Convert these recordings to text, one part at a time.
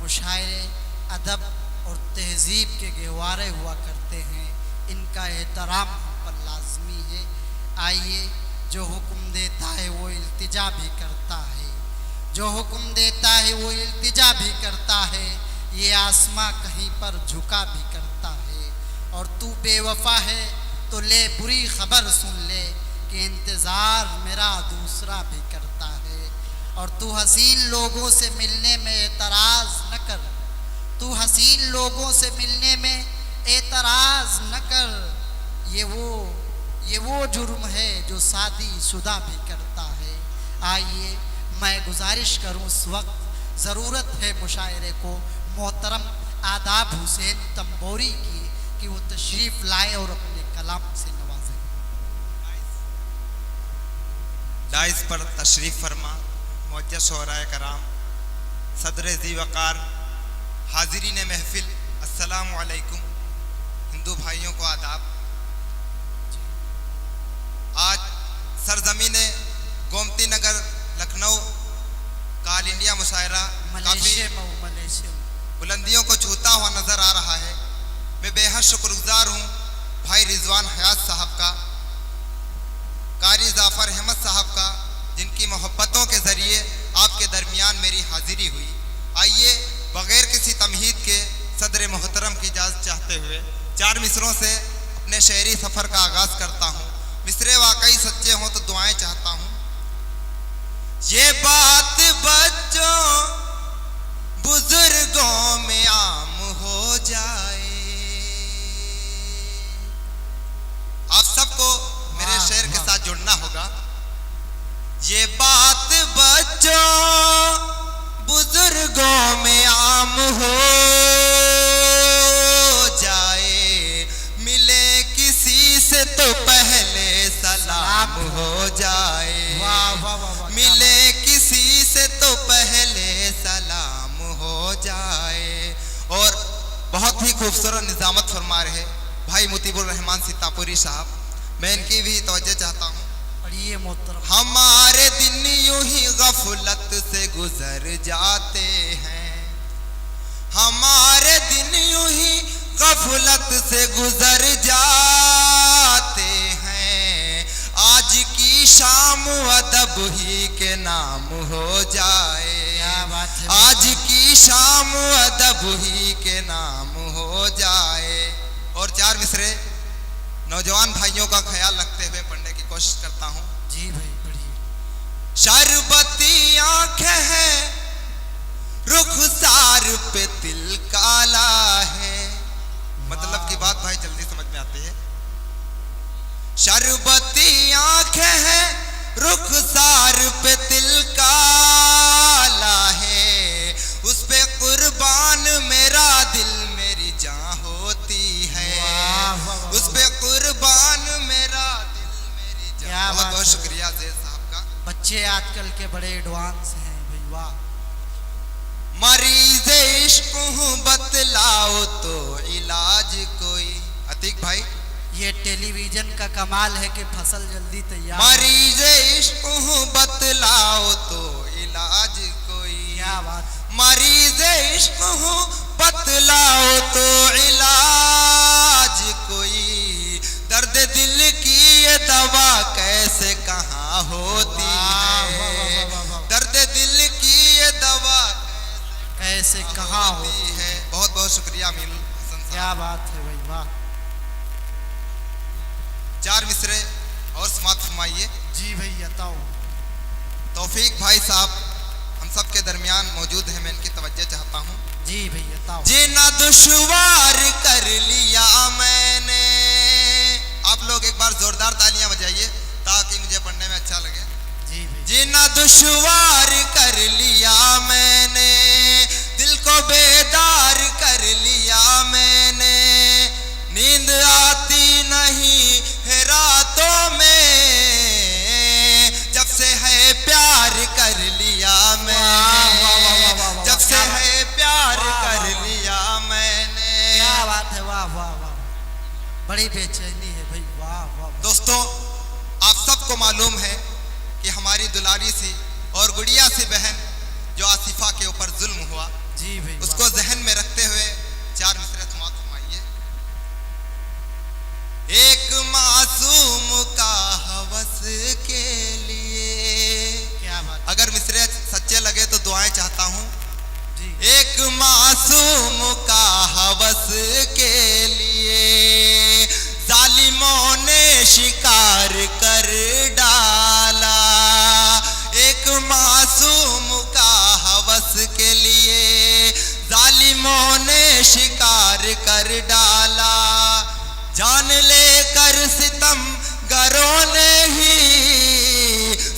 मुशायरे अदब और तहज़ीब के गहवारे हुआ करते हैं, इनका एहतराम हम पर लाजमी है। आइए, जो हुक्म देता है वो इल्तिजा भी करता है, जो हुक्म देता है वो इल्तिजा भी करता है, ये आसमां कहीं पर झुका भी करता है। और तू बेवफा है तो ले बुरी खबर सुन ले कि इंतज़ार मेरा दूसरा भी करता है। और तू हसीन लोगों से मिलने में एतराज़ न कर, तू हसीन लोगों से मिलने में एतराज़ न कर, ये वो जुर्म है जो शादीशुदा भी करता है। आइए, मैं गुजारिश करूं इस वक्त ज़रूरत है मुशायरे को मोहतरम आदाब हुसैन तंबोरी की कि वो तशरीफ़ लाए और अपने कलाम से नवाजें। डाइस पर तशरीफ़ फरमा मुअज़्ज़ज़ शोहराए कराम, सदर ज़ी वक़ार, हाज़िरीन महफ़िल, अस्सलामु अलैकुम। हिंदू भाइयों को आदाब। आज सरज़मीन गोमती नगर लखनऊ का ऑल इंडिया मुशायरा काफ़ी बुलंदियों को छूता हुआ नज़र आ रहा है। मैं बेहद शुक्रगुज़ार हूँ भाई रिजवान हयात साहब का, कारी जाफ़र अहमद साहब का, जिनकी मोहब्बतों के ज़रिए आपके दरमियान मेरी हाज़िरी हुई। आइए, बग़ैर किसी तमहीद के सदर मोहतरम की इजाज़त चाहते हुए 4 मिसरों से अपने शहरी सफ़र का आगाज़ करता हूँ। मिसरे वाकई सच्चे हों तो दुआएं चाहता हूँ। ये बात बच्चों बुजुर्गों में आम हो जाए। आप सबको मेरे शेर के साथ जुड़ना होगा। ये बात बच्चों बुजुर्गों में आम हो जाए, मिले किसी से तो पहले सलाम हो जाए, मिले किसी से तो पहले सलाम हो जाए। और बहुत ही खूबसूरत निज़ामत फरमा रहे भाई मुतीबुर रहमान सीतापुरी साहब, मैं इनकी भी तवज्जो चाहता हूँ। पढ़िए मोहतरम। हमारे दिन यूं ही गफलत से गुजर जाते हैं, हमारे दिन यूं ही गफलत से गुजर जाते हैं। आज की शाम अदब ही के नाम हो जाए, आज की शाम अदब ही के नाम हो जाए। और 4 मिसरे नौजवान भाइयों का ख्याल रखते हुए पढ़ने की कोशिश करता हूँ। जी भाई, पढ़िए। शरबती आंखें हैं, रुखसार पे तिल काला है। मतलब की बात भाई जल्दी समझ में आती है। शरबती आंखें हैं, रुखसार पे तिल काला है, उस पे कुर्बान मेरा दिल मेरी जान होती है, उस पे कुर्बान मेरा दिल मेरी जान। बहुत बहुत शुक्रिया ज़ेद साहब का। बच्चे आजकल के बड़े एडवांस हैं भाई, वाह। मरीज़ इश्क हूँ बतलाओ तो इलाज कोई। अतीक भाई, ये टेलीविजन का कमाल है कि फसल जल्दी तैयार। मरीज़ इश्क हूँ बतलाओ तो इलाज कोई। क्या बात। मरीज़ इश्क हूँ बतलाओ तो इलाज कोई। दर्द दिल की ये दवा कैसे कहाँ होती है, दर्द दिल की ये दवा कैसे कहाँ होती है। बहुत बहुत शुक्रिया मीर हसन साहब। क्या बात है भाई, वाह। 4 मिसरे और समाप्त फरमाइए। जी भाई, बताओ। तौफीक भाई साहब हम सब के दरमियान मौजूद हैं, मैं इनकी तवज्जो चाहता हूँ। जी भाई, बताओ। जीना दुश्वार कर लिया मैंने। आप लोग एक बार जोरदार तालियां बजाइए ताकि मुझे पढ़ने में अच्छा लगे। जी भाई। जीना दुश्वार कर लिया मैंने, दिल को बेदार कर लिया मैंने, नींद आती नहीं है रातों में, जब से है प्यार कर लिया मैंने, जब से है प्यार कर लिया मैंने। क्या बात है, वाह वाह वाह, बड़ी बेचैनी है भाई, वाह वाह। दोस्तों, आप सबको मालूम है कि हमारी दुलारी सी और गुड़िया सी बहन जो आसिफा के ऊपर जुल्म हुआ, जी भाई, उसको जहन में रखते हुए चार मिसरे समाप्त फरमाइए। एक मासूम का हवस के लिए, क्या बात, अगर मिसरे सच्चे लगे तो दुआएं चाहता हूं। जी एक मासूम का हवस के लिए जालिमों ने शिकार कर डाला। एक मासूम का हवस के लिए जालिमों ने शिकार कर डाला। जान लेकर सितम गरों ने ही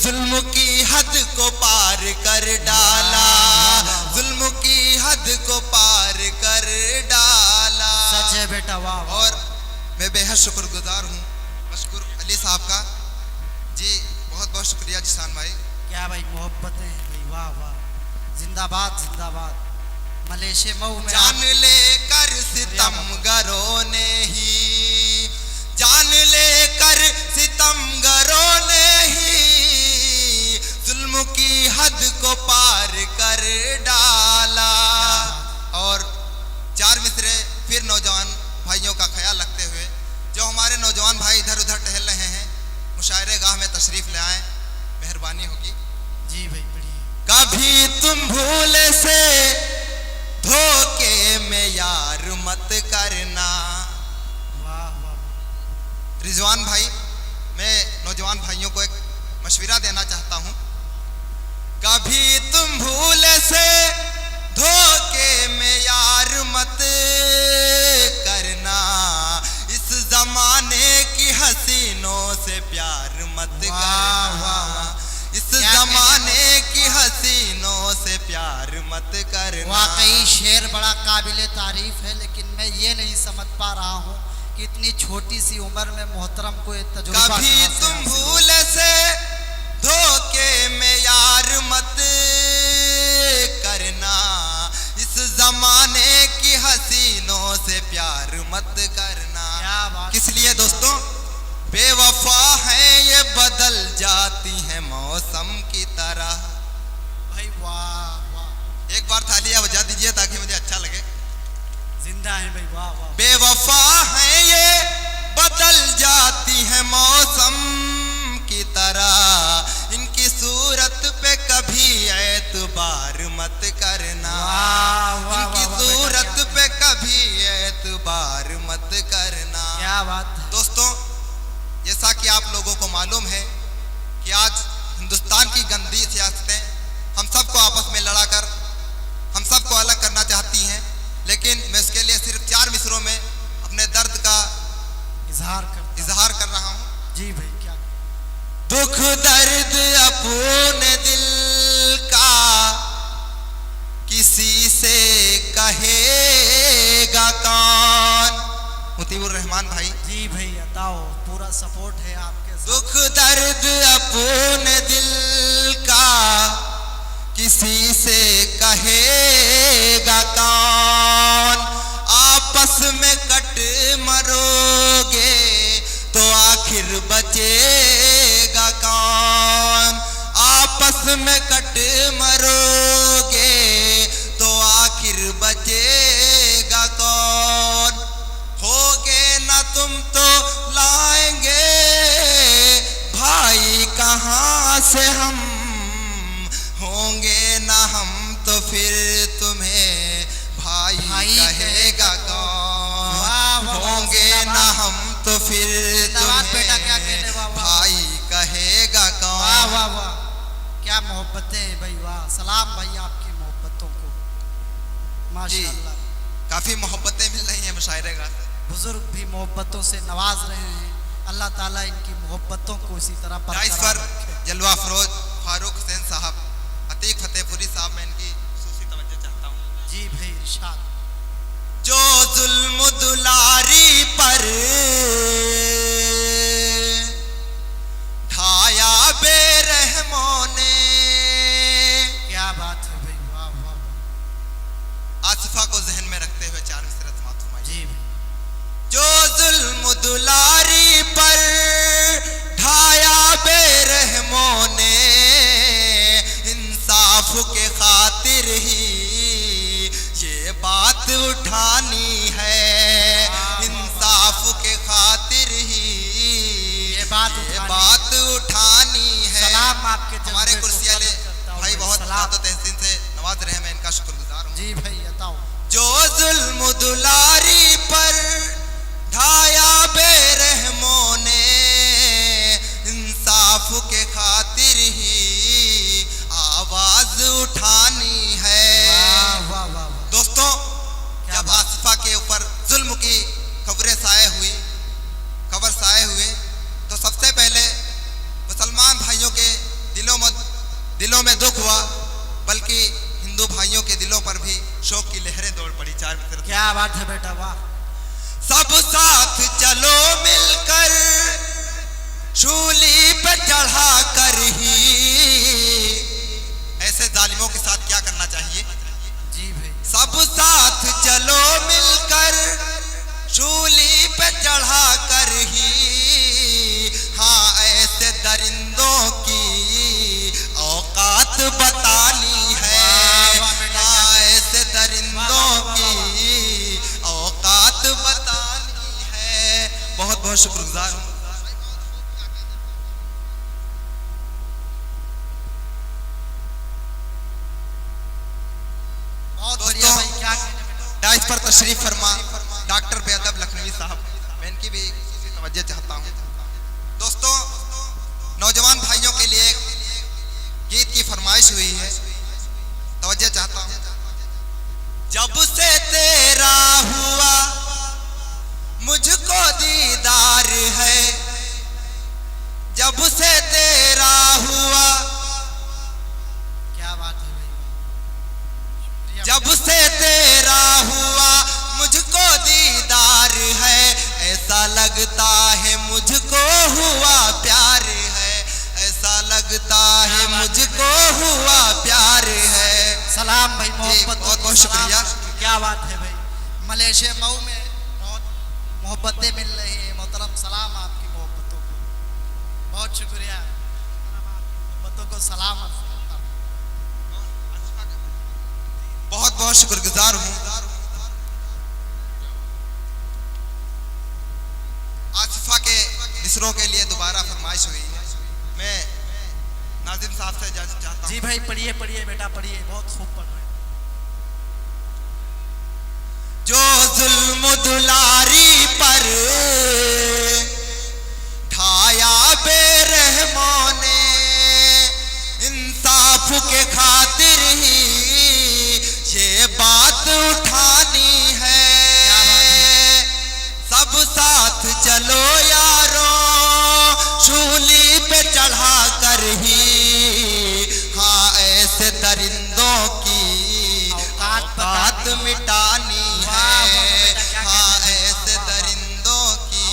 जुल्म की हद को पार कर डाला। जुल्म की हद को पार कर डाला। सच है बेटा, वाह वाह। और मैं बेहद शुक्रगुजार हूँ मशकूर अली साहब का जी। बहुत बहुत शुक्रिया जिसान भाई। क्या भाई मोहब्बतें हैं भाई, वाह वाह। जिंदाबाद जिंदाबाद। मलेशिया मऊ में जान लेकर सितमगरों ने ही, जान लेकर सितमगरों ने ही जुल्म की हद को पार कर डाला। और चार मिसरे फिर नौजवान भाइयों का ख्याल रखते हुए, जो हमारे नौजवान भाई इधर उधर टहल रहे हैं, मुशायरे गाह में तशरीफ ले आए, मेहरबानी होगी। जी भाई बढ़िया। कभी तुम भूल से धोखे में यार मत करना। वाह वाह। रिजवान भाई, मैं नौजवान भाइयों को एक मशवरा देना चाहता हूं। कभी तुम भूल से धोखे में यार मत करना। इस जमाने की हसीनों से प्यार मत करना। इस जमाने की हसीनों से प्यार मत करना। वाकई शेर बड़ा काबिले तारीफ है, लेकिन मैं ये नहीं समझ पा रहा हूँ कि इतनी छोटी सी उम्र में मोहतरम को ये तजुर्बा कभी कहाँ से तुम हासिल भूल से धोखे में यार मत करना। इस जमाने की हसीनों से प्यार मत करना। क्या बात। किस लिए दोस्तों? बेवफा है ये बदल जाती है मौसम की तरह। भाई वाह वाह। एक बार तालियां बजा दीजिए ताकि मुझे अच्छा लगे। जिंदा है भाई, वाह वाह। बेवफा है ये बदल जाती है मौसम की तरह। इनकी सूरत पे कभी एतबार मत करना। वाह, वाह, इनकी वाह, वाह, सूरत बेटा, पे कभी एतबार मत करना। क्या बात है। दोस्तों, जैसा कि आप लोगों को मालूम है कि आज हिंदुस्तान की गंदी सियासतें हम सबको आपस में लड़ाकर हम सबको अलग करना चाहती हैं, लेकिन मैं उसके लिए सिर्फ चार मिसरों में अपने दर्द का इजहार कर रहा हूं। जी भाई, क्या दुख दर्द अपने दिल का किसी से कहेगा कौन। मुतीबुर रहमान भाई। जी भाई, अताओ पूरा सपोर्ट है आपके साथ। दुख दर्द अपने दिल का किसी से कहेगा कौन। आपस में कट मरोगे तो आखिर बचेगा कौन। आपस में कट मरोगे तो आखिर बचेगा कौन। होगे ना तुम तो लाएंगे भाई कहाँ से हम। होंगे ना हम तो फिर तुम्हें भाई कहेगा कौन। होंगे ना हम तो फिर बेटा, क्या कहने, तुम्हें वाह, वाह। भाई कहेगा वाह कौन। वाह वाह। क्या मोहब्बतें हैं भाई, वाह। सलाम भाई आपकी मोहब्बतों को, माशाअल्लाह। काफी मोहब्बतें मिल रही हैं मुशायरे का। बुजुर्ग भी मोहब्बतों से नवाज रहे हैं। अल्लाह ताला इनकी मोहब्बतों को इसी तरह इस बरकरार पर रखे। जलवा अफरोज फारूक हुसैन साहब, अतीक फतेहपुरी साहब, मैं इनकी खुसूसी तवज्जो चाहता हूँ। जी भाई, इरशाद। जो जुल्म दुलारी पर ढाया बेरहमों ने। क्या बात है भाई, वाह वाह वाह। आसिफा को जहन में रखते हुए चार मिसरत मातूम। जी भाई। जो जुल्म दुलारी पर ढाया बेरहमों ने, इंसाफ के खातिर ही बात उठानी है, इंसाफ के खातिर ही ये बात उठानी है। सलाम आपके हमारे कुर्सी वाले भाई बहुत तो तहसीन से नवाज रहे हैं, मैं इनका शुक्रगुजार हूँ। जी भाई बताओ। जो जुल्म दुलारी पर ढाया बेरहमों ने, इंसाफ के खातिर ही आवाज उठानी है। वाह वाह वाह। दोस्तों, जब आसिफा के ऊपर जुल्म की खबरें खबर साए हुए तो सबसे पहले मुसलमान भाइयों के दिलों में दुख हुआ, बल्कि हिंदू भाइयों के दिलों पर भी शोक की लहरें दौड़ पड़ी। चार तरफ। क्या बात है बेटा, वाह। सब साथ चलो मिलकर शूली पे चढ़ा कर ही, ऐसे जालिमों के साथ क्या करना चाहिए? जी भाई। सब साथ चलो मिलकर शूली पे चढ़ा कर ही, हाँ ऐसे दरिंदों की औकात बतानी है। हाँ ऐसे दरिंदों की औकात बतानी है। बहुत बहुत शुक्रगुजार हूँ। डाइस पर तशरीफ फरमा डॉक्टर बेअदब लखनवी साहब, मैं इनकी भी तवज्जो चाहता हूँ। दोस्तों, नौजवान भाइयों के लिए गीत की फरमाइश हुई है, तवज्जो चाहता हूँ। जब से तेरा हुआ मुझको दीदार है, जब से तेरा हुआ, क्या बात है भाई। जब से तेरा हुआ मुझको दीदार है, ऐसा लगता है मुझको हुआ प्यार है, ऐसा लगता है मुझको हुआ प्यार है। सलाम भाई, मोहब्बत। बहुत बहुत शुक्रिया। क्या बात है भाई। मलेशिया मऊ में बहुत मोहब्बतें मिल रही हैं मोहतरम। सलाम आपकी मोहब्बतों को, बहुत शुक्रिया। मोहब्बतों को सलाम। बहुत बहुत शुक्रगुजार हूँ। आसिफा के मिसरों के लिए दोबारा फरमाइश हुई है, मैं नाज़िम साहब से इजाज़त चाहता हूँ। जी भाई, पढ़िए पढ़िए बेटा, पढ़िए, बहुत खूब पढ़ रहे हैं। जो जुल्म दुलारी पर ढाया बेरहमों ने, इंसाफ के खातिर ही ये बात उठानी है। सब साथ चलो यारों शूली पे चढ़ा कर ही, हाँ ऐसे दरिंदों की औकात मिटानी है। हाँ ऐसे दरिंदों की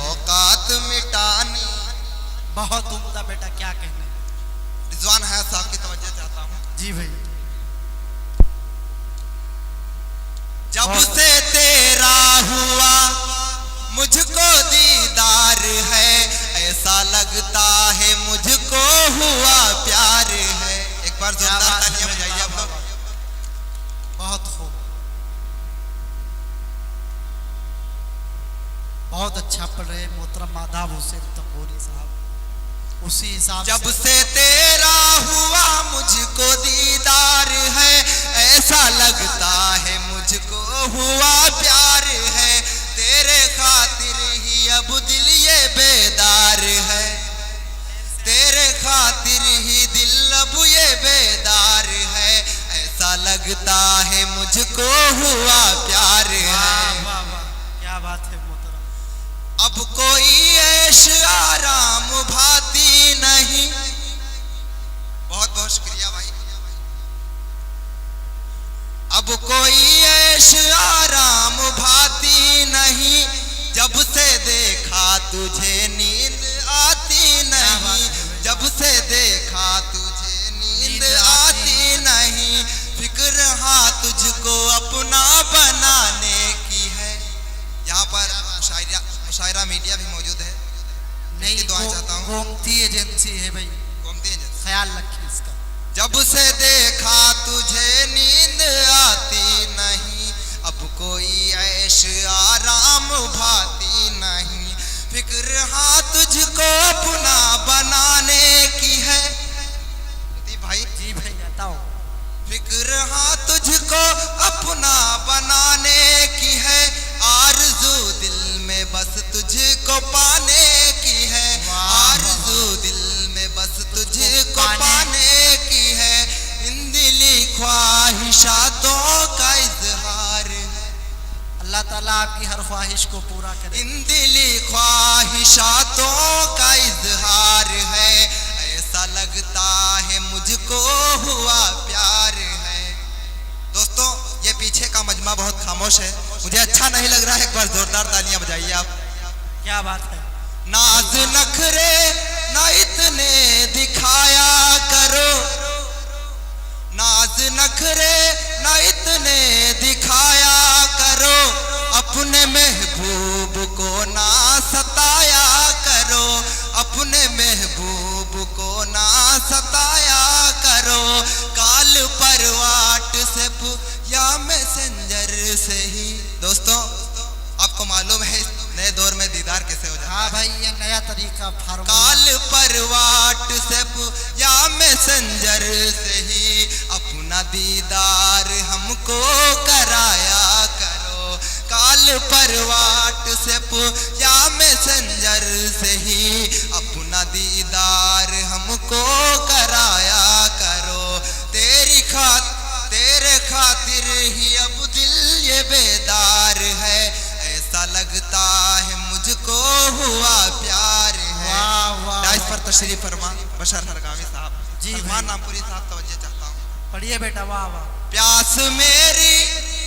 औकात मिटानी। बहुत उम्दा बेटा, क्या कहने। रिजवान है साहब की तवज्जो चाहता हूँ। जी भाई। जब से तेरा हुआ मुझको दीदार है, ऐसा लगता है मुझको हुआ प्यार है। एक बार जोरदार तालियां बजाइए आप लोग। बहुत खूब, बहुत अच्छा पढ़ रहे मोहतरम आदाब हुसैन तंबूरी साहब। उसी हिसाब जब से तेरा हुआ मुझको दीदार है, ऐसा लगता है मुझको हुआ प्यार है। तेरे खातिर ही अब दिल ये बेदार है, तेरे खातिर ही दिल अब ये बेदार है। ऐसा लगता है मुझको हुआ प्यार है। वाह वाह वाह, क्या बात है मोहतरम। अब कोई ऐश आराम भाती नहीं। बहुत बहुत शुक्रिया भाई। अब कोई ऐश आराम भाती नहीं, जब से देखा तुझे नींद आती नहीं, जब से देखा तुझे नींद आती नहीं। फिक्र हाँ तुझको अपना बनाने की है। यहाँ पर मुशायरा मीडिया भी मौजूद है। नहीं, दुआ चाहता हूँ। गोमती एजेंसी है भाई, गोमती एजेंसी, ख्याल रखिए इसका। जब से देखा तुझे नींद आती भाती नहीं। फिक्र हाँ तुझको अपना बनाने की है। भाई जी भाई बताओ। फिक्र हाँ तुझको अपना बनाने की है, आरज़ू दिल में बस तुझको पाने की है। आरज़ू दिल में बस तुझको पाने की है। इन दिली ख्वाहिशातों का इजहार है। अल्लाह ताला आपकी हर ख्वाहिश को पूरा करे। इन दिली ख्वाहिशातों का इजहार है, ऐसा लगता है मुझको हुआ प्यार है। दोस्तों ये पीछे का मजमा बहुत खामोश है, मुझे अच्छा नहीं लग रहा है। एक बार जोरदार तालियां बजाइए आप। क्या बात है। नाज नखरे ना इतने दिखाया करो, नाज नखरे ना इतने दिखाया करो, अपने महबूब को ना सताया करो, अपने महबूब को ना सताया करो। काल पर व्हाट्सएप या मैसेंजर से ही। दोस्तों आपको मालूम है नए दौर में दीदार कैसे हो जाता है। हाँ भाई ये नया तरीका फार्मूला। काल पर व्हाट्सएप या मैसेंजर से ही अपना दीदार हमको कराया करो। काल पर व्हाट्सएप या मैसेंजर से ही अपना दीदार हमको कराया करो। तेरे खातिर ही अब दिल ये बेदार है, ऐसा लगता है मुझको हुआ प्यार है। वाह वाह। इस पर तशरीफ फरमा बशर हरगामी साहब। जी सलमान नामपुरी साहब तवज्जो चाहता हूँ। पढ़िए बेटा। वाह वाह। प्यास मेरी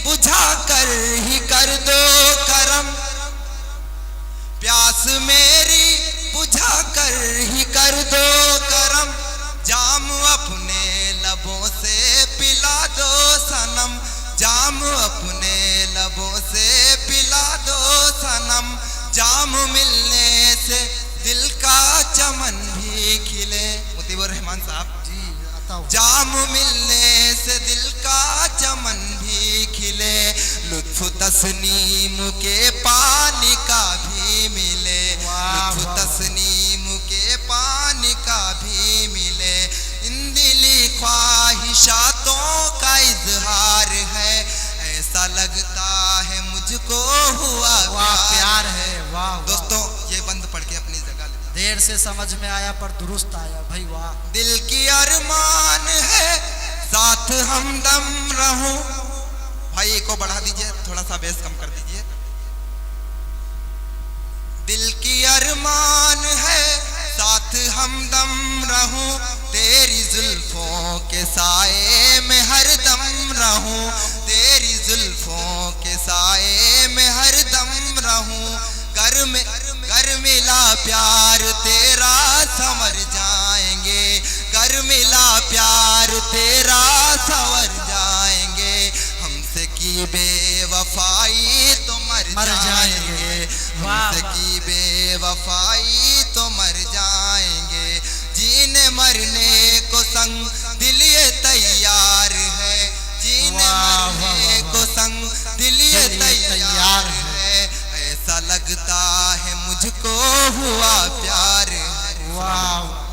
बुझा कर ही कर दो करम, प्यास मेरी बुझा कर ही कर दो करम, जाम अपने लबों से पिला दो सनम, जाम अपने लबों से पिला दो सनम। जाम मिलने से दिल का चमन भी खिले। मुतीबुर रहमान साहब जी बताओ। जाम मिलने से दिल का चमन भी खिले, लुत्फ तस्नीम के पानी का भी मिले, लुत्फ तस्नीम के पानी का भी मिले। इन दिली ख्वाहिशातों का इजहार है, ऐसा लगता है मुझको हुआ प्यार है। वाह दोस्तों ये बंद पढ़ के अपनी जगह ले। देर से समझ में आया पर दुरुस्त आया भाई। वाह। दिल की अरमान है साथ हमदम रहूं। भाई को बढ़ा दीजिए, थोड़ा सा बेस कम कर दीजिए। दिल की अरमान है साथ हमदम रहूं, तेरी जुल्फों के साए में हरदम रहूं, तेरी जुल्फों के साए में हरदम रहूं। घर मिला प्यार तेरा संवर जाएंगे, घर मिला प्यार तेरा संवर जाएंगे। हमसे की बेवफाई तो मर जाएंगे, हमसे की बेवफाई तो मर जाएंगे। जीने मरने को संग दिल ये तैयार है, जीने मरने को संग दिल ये तैयार है, ऐसा लगता है मुझको हुआ प्यार है। वाह।